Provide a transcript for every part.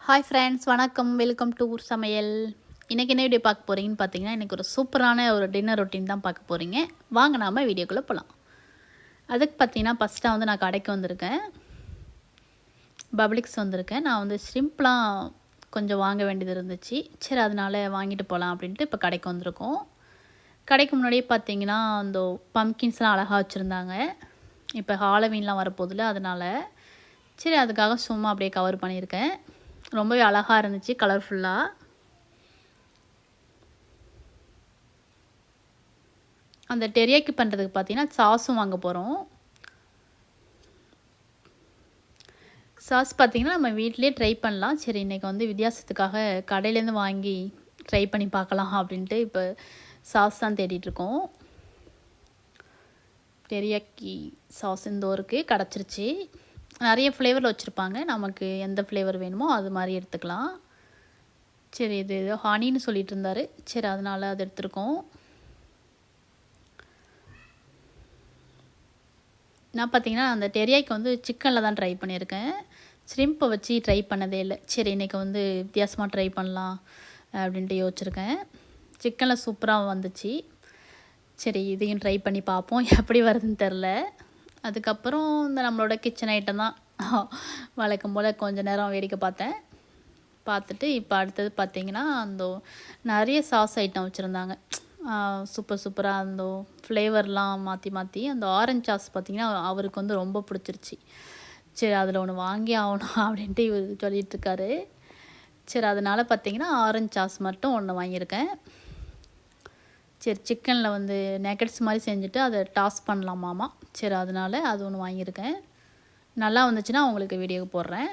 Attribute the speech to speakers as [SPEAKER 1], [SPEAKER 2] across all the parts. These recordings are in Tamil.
[SPEAKER 1] ஹாய் ஃப்ரெண்ட்ஸ், வணக்கம். வெல்கம் டு ஊர் சமையல். இன்றைக்கி என்ன வீடியோ பார்க்க போகிறீங்கன்னு பார்த்தீங்கன்னா, இன்றைக்கி ஒரு சூப்பரான ஒரு டின்னர் ரொட்டீன் தான் பார்க்க போகிறீங்க. வாங்க நாம வீடியோக்குள்ளே போகலாம். அதுக்கு பார்த்தீங்கன்னா, ஃபஸ்ட்டாக வந்து நான் கடைக்கு வந்திருக்கேன். பப்ளிக்ஸ் வந்திருக்கேன். நான் வந்து ஷ்ரிம்ப்லாம் கொஞ்சம் வாங்க வேண்டியது இருந்துச்சு. சரி, அதனால் வாங்கிட்டு போகலாம் அப்படின்ட்டு இப்போ கடைக்கு வந்திருக்கோம். கடைக்கு முன்னாடியே பார்த்தீங்கன்னா, அந்த பம்கின்ஸ்லாம் அழகாக வச்சுருந்தாங்க. இப்போ ஹாலோவீன்லாம் வரப்போதில்ல, அதனால் சரி அதுக்காக சும்மா அப்படியே கவர் பண்ணியிருக்கேன். ரொம்பவே அழகாக இருந்துச்சு, கலர்ஃபுல்லாக. அந்த டெரியாக்கி பண்ணுறதுக்கு பார்த்தீங்கன்னா சாஸும் வாங்க போகிறோம். சாஸ் பார்த்திங்கன்னா நம்ம வீட்டிலே ட்ரை பண்ணலாம். சரி, இன்றைக்கி வந்து வித்தியாசத்துக்காக கடையிலேருந்து வாங்கி ட்ரை பண்ணி பார்க்கலாம் அப்படின்ட்டு இப்போ சாஸ் தான் தேடிட்டுருக்கோம். டெரியாக்கி சாஸ் இந்த ஊருக்கு கிடச்சிருச்சு. நிறைய ஃப்ளேவரில் வச்சுருப்பாங்க. நமக்கு எந்த ஃப்ளேவர் வேணுமோ அது மாதிரி எடுத்துக்கலாம். சரி, இது ஏதோ ஹனின்னு சொல்லிட்டு இருந்தார். சரி, அதனால் அது எடுத்துருக்கோம். நான் பார்த்தீங்கன்னா அந்த டெரியாக்கி வந்து சிக்கனில் தான் ட்ரை பண்ணியிருக்கேன். ஷ்ரிம்பை வச்சு ட்ரை பண்ணதே இல்லை. சரி, இன்றைக்கி வந்து வித்தியாசமாக ட்ரை பண்ணலாம் அப்படின்ட்டு யோசிச்சுருக்கேன். சிக்கனில் சூப்பராக வந்துச்சு. சரி, இதையும் ட்ரை பண்ணி பார்ப்போம் எப்படி வருதுன்னு தெரில. அதுக்கப்புறம் இந்த நம்மளோட கிச்சன் ஐட்டம் தான் வழக்கம் போல் கொஞ்சம் நேரம் வேடிக்கை பார்த்தேன். பார்த்துட்டு இப்போ அடுத்தது பார்த்திங்கன்னா அந்த நிறைய சாஸ் ஐட்டம் வச்சுருந்தாங்க. சூப்பராக அந்த ஃப்ளேவர்லாம் மாற்றி அந்த ஆரஞ்ச் சாஸ் பார்த்திங்கன்னா அவருக்கு வந்து ரொம்ப பிடிச்சிருச்சு. சரி, அதில் ஒன்று வாங்கி ஆகணும் அப்படின்ட்டு இவர் சொல்லிகிட்ருக்காரு. சரி, அதனால் பார்த்திங்கன்னா ஆரஞ்ச் சாஸ் மட்டும் ஒன்று வாங்கியிருக்கேன். சரி, சிக்கனில் வந்து நெகட்ஸ் மாதிரி செஞ்சுட்டு அதை டாஸ் பண்ணலாமாமா. சரி, அதனால் அது ஒன்று வாங்கியிருக்கேன். நல்லா வந்துச்சுன்னா உங்களுக்கு வீடியோ போடுறேன்.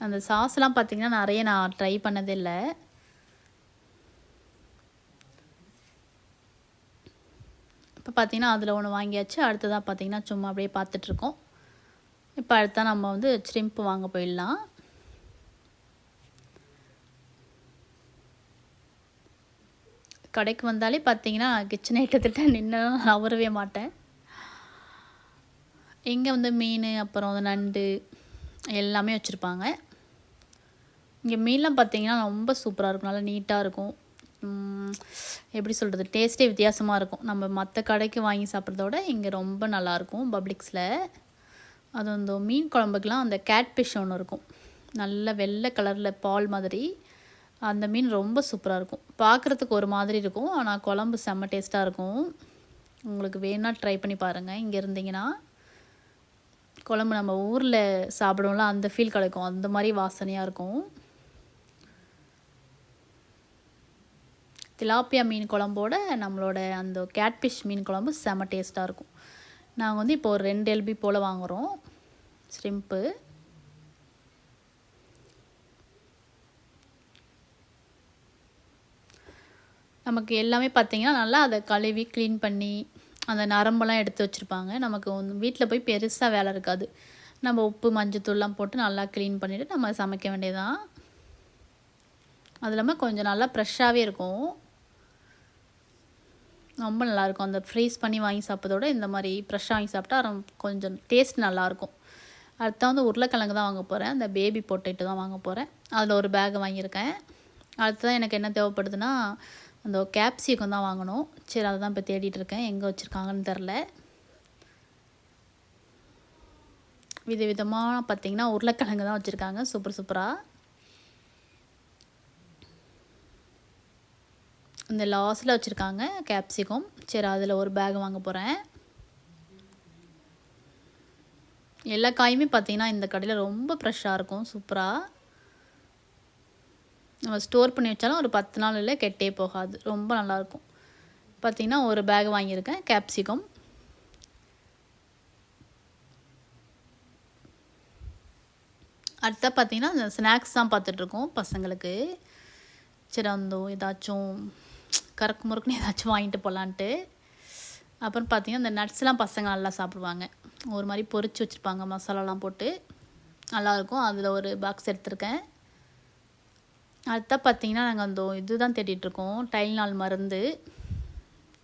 [SPEAKER 1] அந்த சாஸ்லாம் பார்த்திங்கன்னா நிறைய நான் ட்ரை பண்ணதே இல்லை. இப்போ பார்த்திங்கன்னா அதில் ஒன்று வாங்கியாச்சு. அடுத்ததாக பார்த்திங்கன்னா சும்மா அப்படியே பார்த்துட்ருக்கோம். இப்போ அடுத்தா நம்ம வந்து ஷ்ரிம்ப் வாங்க போயிடலாம். கடைக்கு வந்தாலே பார்த்தீங்கன்னா கிச்சன் ஐட்டத்திட்ட நின்று நவரவே மாட்டேன். இங்கே வந்து மீன், அப்புறம் நண்டு எல்லாமே வச்சுருப்பாங்க. இங்கே மீன்லாம் பார்த்தீங்கன்னா ரொம்ப சூப்பராக இருக்கும், நல்லா நீட்டாக இருக்கும். எப்படி சொல்கிறது, டேஸ்ட்டே வித்தியாசமாக இருக்கும். நம்ம மற்ற கடைக்கு வாங்கி சாப்பிட்றதோட இங்கே ரொம்ப நல்லாயிருக்கும் பப்ளிக்ஸில். அது அந்த மீன் குழம்புக்கெலாம் அந்த கேட்ஃபிஷ் ஒன்று இருக்கும், நல்ல வெள்ளை கலரில் பால் மாதிரி. அந்த மீன் ரொம்ப சூப்பராக இருக்கும். பார்க்குறதுக்கு ஒரு மாதிரி இருக்கும், ஆனால் குழம்பு செம்ம டேஸ்ட்டாக இருக்கும். உங்களுக்கு வேணும்னா ட்ரை பண்ணி பாருங்கள். இங்கே இருந்தீங்கன்னா குழம்பு நம்ம ஊரில் சாப்பிடுவோம்ல அந்த ஃபீல் கிடைக்கும், அந்த மாதிரி வாசனையாக இருக்கும். திலாப்பியா மீன் குழம்போட நம்மளோட அந்த கேட்ஃபிஷ் மீன் குழம்பு செம்ம டேஸ்ட்டாக இருக்கும். நாங்கள் வந்து இப்போ ஒரு 2 LB போல் வாங்குகிறோம் ஷ்ரிம்ப்பு. நமக்கு எல்லாமே பார்த்திங்கன்னா நல்லா அதை கழுவி க்ளீன் பண்ணி அந்த நரம்பெல்லாம் எடுத்து வச்சுருப்பாங்க. நமக்கு வீட்டில் போய் பெருசாக வேலை இருக்காது. நம்ம உப்பு மஞ்சத்தூள்லாம் போட்டு நல்லா க்ளீன் பண்ணிவிட்டு நம்ம சமைக்க வேண்டியதுதான். அது இல்லாமல் கொஞ்சம் நல்லா ஃப்ரெஷ்ஷாகவே இருக்கும், ரொம்ப நல்லாயிருக்கும். அந்த ஃப்ரீஸ் பண்ணி வாங்கி சாப்பிட்றதோட இந்த மாதிரி ஃப்ரெஷ்ஷாக வாங்கி சாப்பிட்டா கொஞ்சம் டேஸ்ட் நல்லாயிருக்கும். அடுத்த வந்து உருளைக்கிழங்கு தான் வாங்க போகிறேன். அந்த பேபி பொட்டேட்டோ தான் வாங்க போகிறேன். அதில் ஒரு பேக் வாங்கியிருக்கேன். அடுத்ததான் எனக்கு என்ன தேவைப்படுதுன்னா அந்த கேப்சிகம் தான் வாங்கணும். சரி, அதை தான் இப்போ தேடிட்டுருக்கேன், எங்கே வச்சுருக்காங்கன்னு தெரில. விதவிதமாக பார்த்திங்கன்னா உருளைக்கிழங்கு தான் வச்சுருக்காங்க, சூப்பராக. இந்த லாஸ்ட்டில் வச்சுருக்காங்க கேப்சிகம். சரி, அதில் ஒரு பேக் வாங்க போகிறேன். எல்லா காயுமே பார்த்திங்கன்னா இந்த கடையில் ரொம்ப ஃப்ரெஷ்ஷாக இருக்கும், சூப்பராக. நம்ம ஸ்டோர் பண்ணி வச்சாலும் ஒரு 10 நாள் இல்லை, கெட்டே போகாது, ரொம்ப நல்லாயிருக்கும். பார்த்திங்கன்னா ஒரு பேக் வாங்கியிருக்கேன் கேப்சிகம். அடுத்த பார்த்திங்கன்னா அந்த ஸ்நாக்ஸ் தான் பார்த்துட்ருக்கோம் பசங்களுக்கு. சரி, அந்த ஏதாச்சும் கறக்கு முறுக்குன்னு ஏதாச்சும் வாங்கிட்டு போகலான்ட்டு. அப்புறம் பார்த்திங்கன்னா இந்த நட்ஸ்லாம் பசங்க நல்லா சாப்பிடுவாங்க. ஒரு மாதிரி பொரிச்சு வச்சுருப்பாங்க, மசாலாலாம் போட்டு நல்லாயிருக்கும். அதில் ஒரு பாக்ஸ் எடுத்திருக்கேன். அடுத்தா பார்த்திங்கன்னா நாங்கள் அந்த இதுதான் தேடிட்டுருக்கோம், டைல்நாள் மருந்து.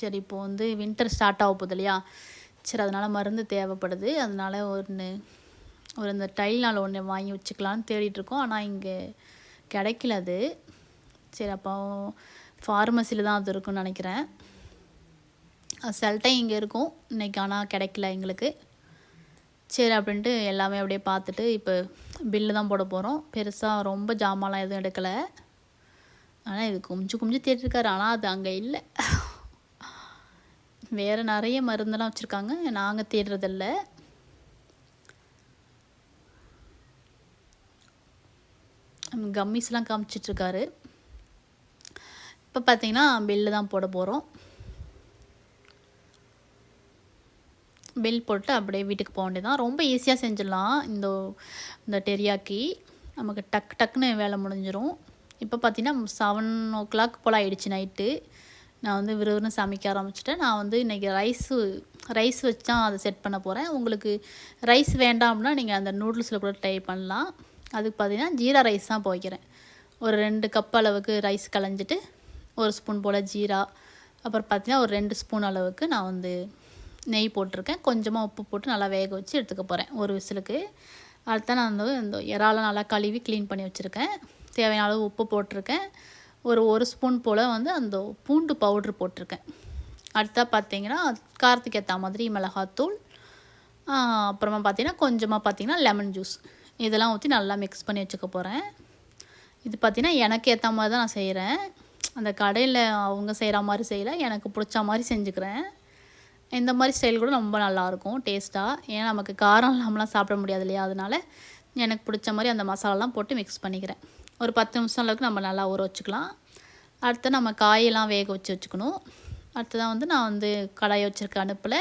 [SPEAKER 1] சரி, இப்போது வந்து வின்டர் ஸ்டார்ட் ஆக போகுது இல்லையா. சரி, அதனால் மருந்து தேவைப்படுது. அதனால் ஒரு இந்த டைல்னால் ஒன்று வாங்கி வச்சுக்கலான்னு தேடிட்டுருக்கோம். ஆனால் இங்கே கிடைக்கல அது. சரி அப்போ ஃபார்மசியில் தான் அது இருக்குன்னு நினைக்கிறேன். சில டைம் இங்கே இருக்கும், இன்றைக்கி ஆனால் கிடைக்கல எங்களுக்கு. சரி அப்படின்ட்டு எல்லாமே அப்படியே பார்த்துட்டு இப்போ பில்லு தான் போட போகிறோம். பெருசாக ரொம்ப ஜாமான்லாம் எதுவும் எடுக்கலை. ஆனால் இது குமிஞ்சு தேடிருக்காரு, ஆனால் அது அங்கே இல்லை. வேறு நிறைய மருந்தெல்லாம் வச்சுருக்காங்க, நாங்கள் தேடுறதில்ல. கம்மிஸ்லாம் காமிச்சிட்ருக்காரு. இப்போ பார்த்தீங்கன்னா பில்லு தான் போட போகிறோம். பில் போட்டு அப்படியே வீட்டுக்கு போக வேண்டியதான். ரொம்ப ஈஸியாக செஞ்சிடலாம் இந்த டெரியாக்கி. நமக்கு டக்குன்னு வேலை முடிஞ்சிடும். இப்போ பார்த்தீங்கன்னா 7 o'clock போல் ஆகிடுச்சு நைட்டு. நான் வந்து விறுவிறுன்னு சமைக்க ஆரம்பிச்சிட்டேன். நான் வந்து இன்றைக்கி ரைஸ் வச்சு தான் அதை செட் பண்ண போகிறேன். உங்களுக்கு ரைஸ் வேண்டாம் அப்படின்னா நீங்கள் அந்த நூடுல்ஸில் கூட ட்ரை பண்ணலாம். அதுக்கு பார்த்தீங்கன்னா ஜீரா ரைஸ் தான் வைக்கிறேன். ஒரு 2 கப் அளவுக்கு ரைஸ் களைஞ்சிட்டு 1 ஸ்பூன் போல் ஜீரா, அப்புறம் பார்த்தீங்கன்னா ஒரு 2 ஸ்பூன் அளவுக்கு நான் வந்து நெய் போட்டிருக்கேன். கொஞ்சமாக உப்பு போட்டு நல்லா வேக வச்சு எடுத்துக்க போகிறேன் ஒரு விசிலுக்கு. அடுத்த நான் இந்த இறாலை நல்லா கழுவி க்ளீன் பண்ணி வச்சுருக்கேன். தேவையான அளவு உப்பு போட்டிருக்கேன். ஒரு ஸ்பூன் போல் வந்து அந்த பூண்டு பவுட்ரு போட்டிருக்கேன். அடுத்தா பார்த்தீங்கன்னா காரத்துக்கு ஏற்ற மாதிரி மிளகாத்தூள், அப்புறமா பார்த்தீங்கன்னா கொஞ்சமாக பார்த்தீங்கன்னா லெமன் ஜூஸ், இதெல்லாம் ஊற்றி நல்லா மிக்ஸ் பண்ணி வச்சுக்க போகிறேன். இது பார்த்திங்கன்னா எனக்கு ஏற்ற மாதிரி தான் நான் செய்கிறேன். அந்த கடையில் அவங்க செய்கிற மாதிரி செய்யலை, எனக்கு பிடிச்ச மாதிரி செஞ்சுக்கிறேன். இந்த மாதிரி ஸ்டைல் கூட ரொம்ப நல்லாயிருக்கும் டேஸ்ட்டாக. ஏன்னா நமக்கு காரம் இல்லாமலாம் சாப்பிட முடியாது இல்லையா, அதனால் எனக்கு பிடிச்ச மாதிரி அந்த மசாலாலாம் போட்டு மிக்ஸ் பண்ணிக்கிறேன். ஒரு 10 நிமிஷம் அளவுக்கு நம்ம நல்லா ஊற வச்சுக்கலாம். அடுத்து நம்ம காயெல்லாம் வேக வச்சுக்கணும். அடுத்ததான் வந்து நான் வந்து கடாயை வச்சுருக்க அடுப்பில்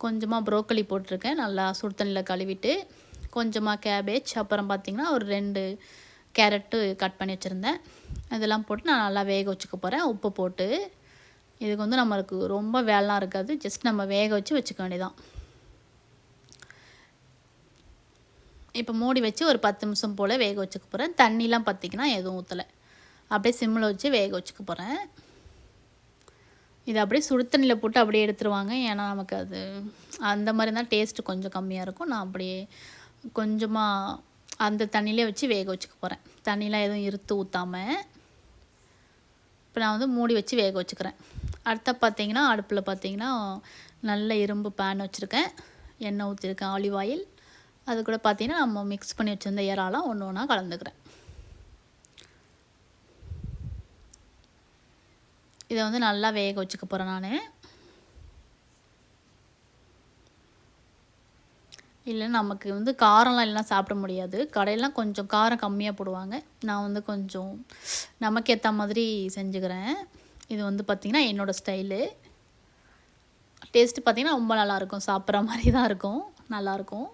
[SPEAKER 1] கொஞ்சமாக ப்ரோக்கலி போட்டிருக்கேன். நல்லா சுடு தண்ணியில் கழுவிட்டு, கொஞ்சமாக கேபேஜ், அப்புறம் பார்த்திங்கன்னா ஒரு 2 கேரட்டு கட் பண்ணி வச்சுருந்தேன். இதெல்லாம் போட்டு நான் நல்லா வேக வச்சுக்க போகிறேன் உப்பு போட்டு. இதுக்கு வந்து நம்மளுக்கு ரொம்ப வேலைலாம் இருக்காது, ஜஸ்ட் நம்ம வேக வச்சுக்க வேண்டியதான். இப்போ மூடி வச்சு ஒரு 10 நிமிஷம் போல் வேக வச்சுக்க போகிறேன். தண்ணிலாம் பார்த்திங்கன்னா எதுவும் ஊற்றலை, அப்படியே சிம்மில் வச்சு வேக வச்சுக்க போகிறேன். இது அப்படியே சுடு தண்ணியில் போட்டு அப்படியே எடுத்துருவாங்க. ஏன்னா நமக்கு அது அந்த மாதிரி தான் டேஸ்ட்டு கொஞ்சம் கம்மியாக இருக்கும். நான் அப்படியே கொஞ்சமாக அந்த தண்ணியிலே வச்சு வேக வச்சுக்க போகிறேன், தண்ணிலாம் எதுவும் இருத்து ஊற்றாமல். இப்போ நான் வந்து மூடி வச்சு வேக வச்சுக்கிறேன். அடுத்த பார்த்திங்கன்னா அடுப்பில் பார்த்திங்கன்னா நல்ல இரும்பு பேன் வச்சுருக்கேன். எண்ணெய் ஊற்றிருக்கேன், ஆலிவ் ஆயில். அது கூட பார்த்திங்கன்னா நம்ம மிக்ஸ் பண்ணி வச்சுருந்த இறாலாம் ஒன்று ஒன்றா கலந்துக்கிறேன். இதை வந்து நல்லா வேக வச்சுக்க போகிறேன் நான். இல்லை நமக்கு வந்து காரம்லாம் இல்லைனா சாப்பிட முடியாது. கடையெல்லாம் கொஞ்சம் காரம் கம்மியாக போடுவாங்க. நான் வந்து கொஞ்சம் நமக்கு ஏற்ற மாதிரி செஞ்சுக்கிறேன். இது வந்து பார்த்திங்கன்னா என்னோடய ஸ்டைலு. டேஸ்ட்டு பார்த்திங்கன்னா ரொம்ப நல்லாயிருக்கும், சாப்பிட்ற மாதிரி தான் இருக்கும், நல்லாயிருக்கும்.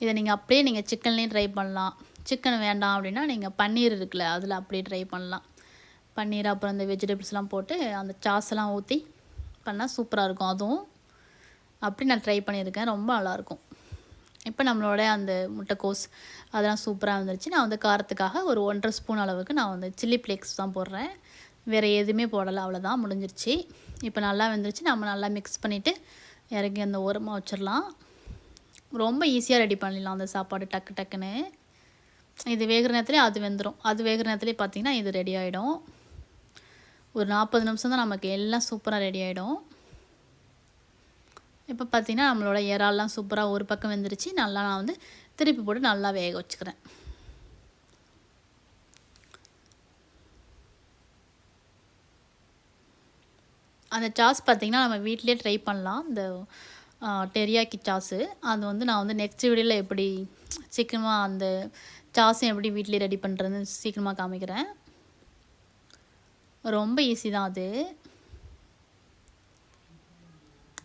[SPEAKER 1] இதை நீங்கள் அப்படியே நீங்கள் சிக்கன்லேயும் ட்ரை பண்ணலாம். சிக்கன் வேண்டாம் அப்படின்னா நீங்கள் பன்னீர் இருக்குல்ல, அதில் அப்படியே ட்ரை பண்ணலாம். பன்னீர் அப்புறம் இந்த வெஜிடபிள்ஸ்லாம் போட்டு அந்த சாஸெல்லாம் ஊற்றி பண்ணால் சூப்பராக இருக்கும். அதுவும் அப்படி நான் ட்ரை பண்ணியிருக்கேன், ரொம்ப நல்லாயிருக்கும். இப்போ நம்மளோட அந்த முட்டைக்கோஸ் அதெல்லாம் சூப்பராக வந்துருச்சு. நான் வந்து காரத்துக்காக ஒரு 1.5 ஸ்பூன் அளவுக்கு நான் வந்து சில்லி ஃப்ளேக்ஸ் தான் போடுறேன், வேறு எதுவுமே போடலை, அவ்வளோதான், முடிஞ்சிருச்சு. இப்போ நல்லா வெந்துருச்சு. நம்ம நல்லா மிக்ஸ் பண்ணிவிட்டு இறக்கி அந்த ஓரமாக வச்சிடலாம். ரொம்ப ஈஸியாக ரெடி பண்ணிடலாம் அந்த சாப்பாடு, டக்குன்னு. இது வேகிற நேரத்துலேயே அது வெந்துடும். அது வேகிற நேரத்துலேயே பார்த்திங்கன்னா இது ரெடி ஆகிடும். ஒரு 40 நிமிஷம் தான் நமக்கு எல்லாம் சூப்பராக ரெடி ஆகிடும். இப்போ பார்த்திங்கன்னா நம்மளோட இறால்லாம் சூப்பராக ஒரு பக்கம் வெந்துருச்சு. நல்லா நான் வந்து திருப்பி போட்டு நல்லா வேக வச்சுக்கிறேன். அந்த சாஸ் பார்த்திங்கன்னா நம்ம வீட்டிலே ட்ரை பண்ணலாம். இந்த டெரியாக்கி சாஸு அது வந்து நான் வந்து நெக்ஸ்ட் வீடியோவில் எப்படி சீக்கிரமாக அந்த சாஸும் எப்படி வீட்டிலே ரெடி பண்ணுறதுன்னு சீக்கிரமாக காமிக்கிறேன். ரொம்ப ஈஸி தான் அது.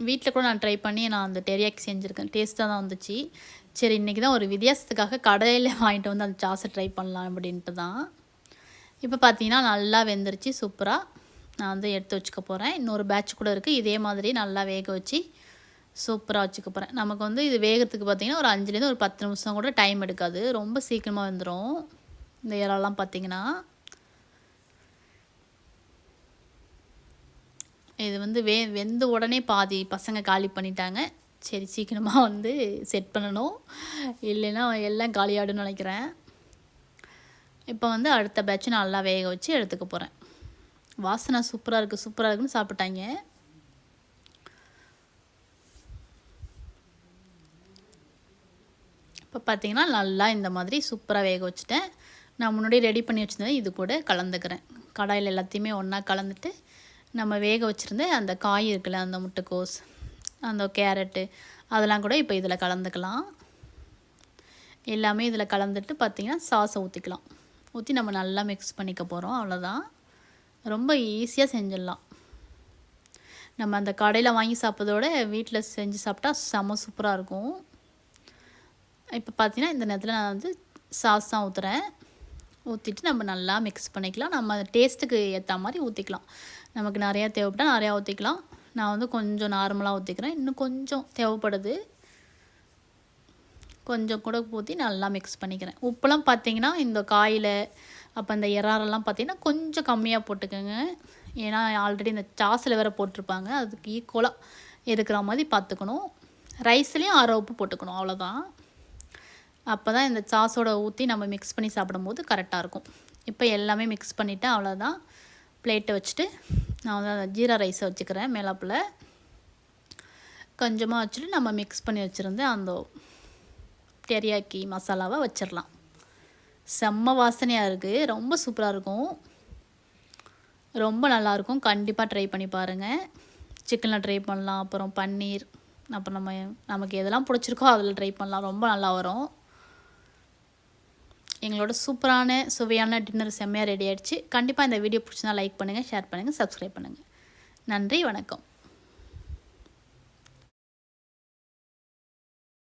[SPEAKER 1] வீட்டில் கூட நான் ட்ரை பண்ணி நான் அந்த டெரியாக்கி செஞ்சுருக்கேன், டேஸ்ட்டாக தான் வந்துச்சு. சரி இன்றைக்கி தான் ஒரு வித்தியாசத்துக்காக கடையில் வாங்கிட்டு வந்து அந்த சாஸை ட்ரை பண்ணலாம் அப்படின்ட்டு தான். இப்போ பார்த்தீங்கன்னா நல்லா வெந்துருச்சு சூப்பராக. நான் வந்து எடுத்து வச்சுக்க போகிறேன். இன்னொரு பேட்ச் கூட இருக்குது, இதே மாதிரி நல்லா வேக வச்சு சூப்பராக வச்சுக்க போகிறேன். நமக்கு வந்து இது வேகிறதுக்கு பார்த்திங்கன்னா ஒரு 5லேருந்து ஒரு 10 நிமிஷம் கூட டைம் எடுக்காது, ரொம்ப சீக்கிரமாக வந்துடும் இந்த இறாலாம் பார்த்திங்கன்னா. இது வந்து வெந்த உடனே பாதி பசங்க காலி பண்ணிட்டாங்க. சரி சீக்கிரமாக வந்து செட் பண்ணணும், இல்லைன்னா எல்லாம் காலியாடுன்னு நினைக்கிறேன். இப்போ வந்து அடுத்த பேட்ச் நல்லா வேக வச்சு எடுத்துக்க போகிறேன். வாசனை சூப்பராக இருக்குன்னு சாப்பிட்டாங்க. இப்போ பார்த்தீங்கன்னா நல்லா இந்த மாதிரி சூப்பராக வேக வச்சுட்டேன். நான் முன்னாடி ரெடி பண்ணி வச்சுருந்தேன், இது கூட கலந்துக்கிறேன். கடாயில் எல்லாத்தையுமே ஒன்றா கலந்துட்டு நம்ம வேக வச்சுருந்த அந்த காய் இருக்குல்ல, அந்த முட்டைக்கோஸ், அந்த கேரட்டு, அதெல்லாம் கூட இப்போ இதில் கலந்துக்கலாம். எல்லாமே இதில் கலந்துட்டு பார்த்திங்கன்னா சாஸை ஊற்றிக்கலாம். ஊற்றி நம்ம நல்லா மிக்ஸ் பண்ணிக்க போகிறோம். அவ்வளோதான், ரொம்ப ஈஸியாக செஞ்சிடலாம். நம்ம அந்த கடையில் வாங்கி சாப்பிட்றதோட வீட்டில் செஞ்சு சாப்பிட்டா செம்ம சூப்பராக இருக்கும். இப்போ பார்த்திங்கன்னா இந்த நேரத்தில் நான் வந்து சாஸ் தான் ஊற்றுறேன். ஊற்றிட்டு நம்ம நல்லா மிக்ஸ் பண்ணிக்கலாம். நம்ம டேஸ்ட்டுக்கு ஏற்ற மாதிரி ஊற்றிக்கலாம். நமக்கு நிறையா தேவைப்பட்டால் நிறையா ஊற்றிக்கலாம். நான் வந்து கொஞ்சம் நார்மலாக ஊற்றிக்கிறேன். இன்னும் கொஞ்சம் தேவைப்படுது, கொஞ்சம் கூட ஊற்றி நல்லா மிக்ஸ் பண்ணிக்கிறேன். உப்புலாம் பார்த்திங்கன்னா இந்த காயில், அப்போ இந்த இறாலெல்லாம் பார்த்திங்கன்னா கொஞ்சம் கம்மியாக போட்டுக்கோங்க. ஏன்னா ஆல்ரெடி இந்த சாஸில் வேறு போட்டிருப்பாங்க, அதுக்கு ஈக்குவலாக இருக்கிற மாதிரி பார்த்துக்கணும். ரைஸ்லேயும் 1/2 உப்பு போட்டுக்கணும், அவ்வளோதான். அப்போ தான் இந்த சாஸோட ஊற்றி நம்ம மிக்ஸ் பண்ணி சாப்பிடும்போது கரெக்டாக இருக்கும். இப்போ எல்லாமே மிக்ஸ் பண்ணிவிட்டேன், அவ்வளோதான். பிளேட்டை வச்சுட்டு நான் வந்து அந்த ஜீரா ரைஸை வச்சுக்கிறேன். மேலாப்பில் கொஞ்சமாக வச்சுட்டு நம்ம மிக்ஸ் பண்ணி வச்சுருந்தேன் அந்த டெரியாக்கி மசாலாவை வச்சிடலாம். செம்ம வாசனையாக இருக்குது, ரொம்ப சூப்பராக இருக்கும், ரொம்ப நல்லாயிருக்கும். கண்டிப்பாக ட்ரை பண்ணி பாருங்கள். சிக்கனில் ட்ரை பண்ணலாம், அப்புறம் பன்னீர், அப்புறம் நமக்கு எதெல்லாம் பிடிச்சிருக்கோ அதில் ட்ரை பண்ணலாம், ரொம்ப நல்லா வரும். எங்களோட சூப்பரான சுவையான டின்னர் செம்மையாக ரெடி ஆகிடுச்சு. கண்டிப்பாக இந்த வீடியோ பிடிச்சினா லைக் பண்ணுங்கள், ஷேர் பண்ணுங்கள், சப்ஸ்கிரைப் பண்ணுங்கள். நன்றி, வணக்கம்.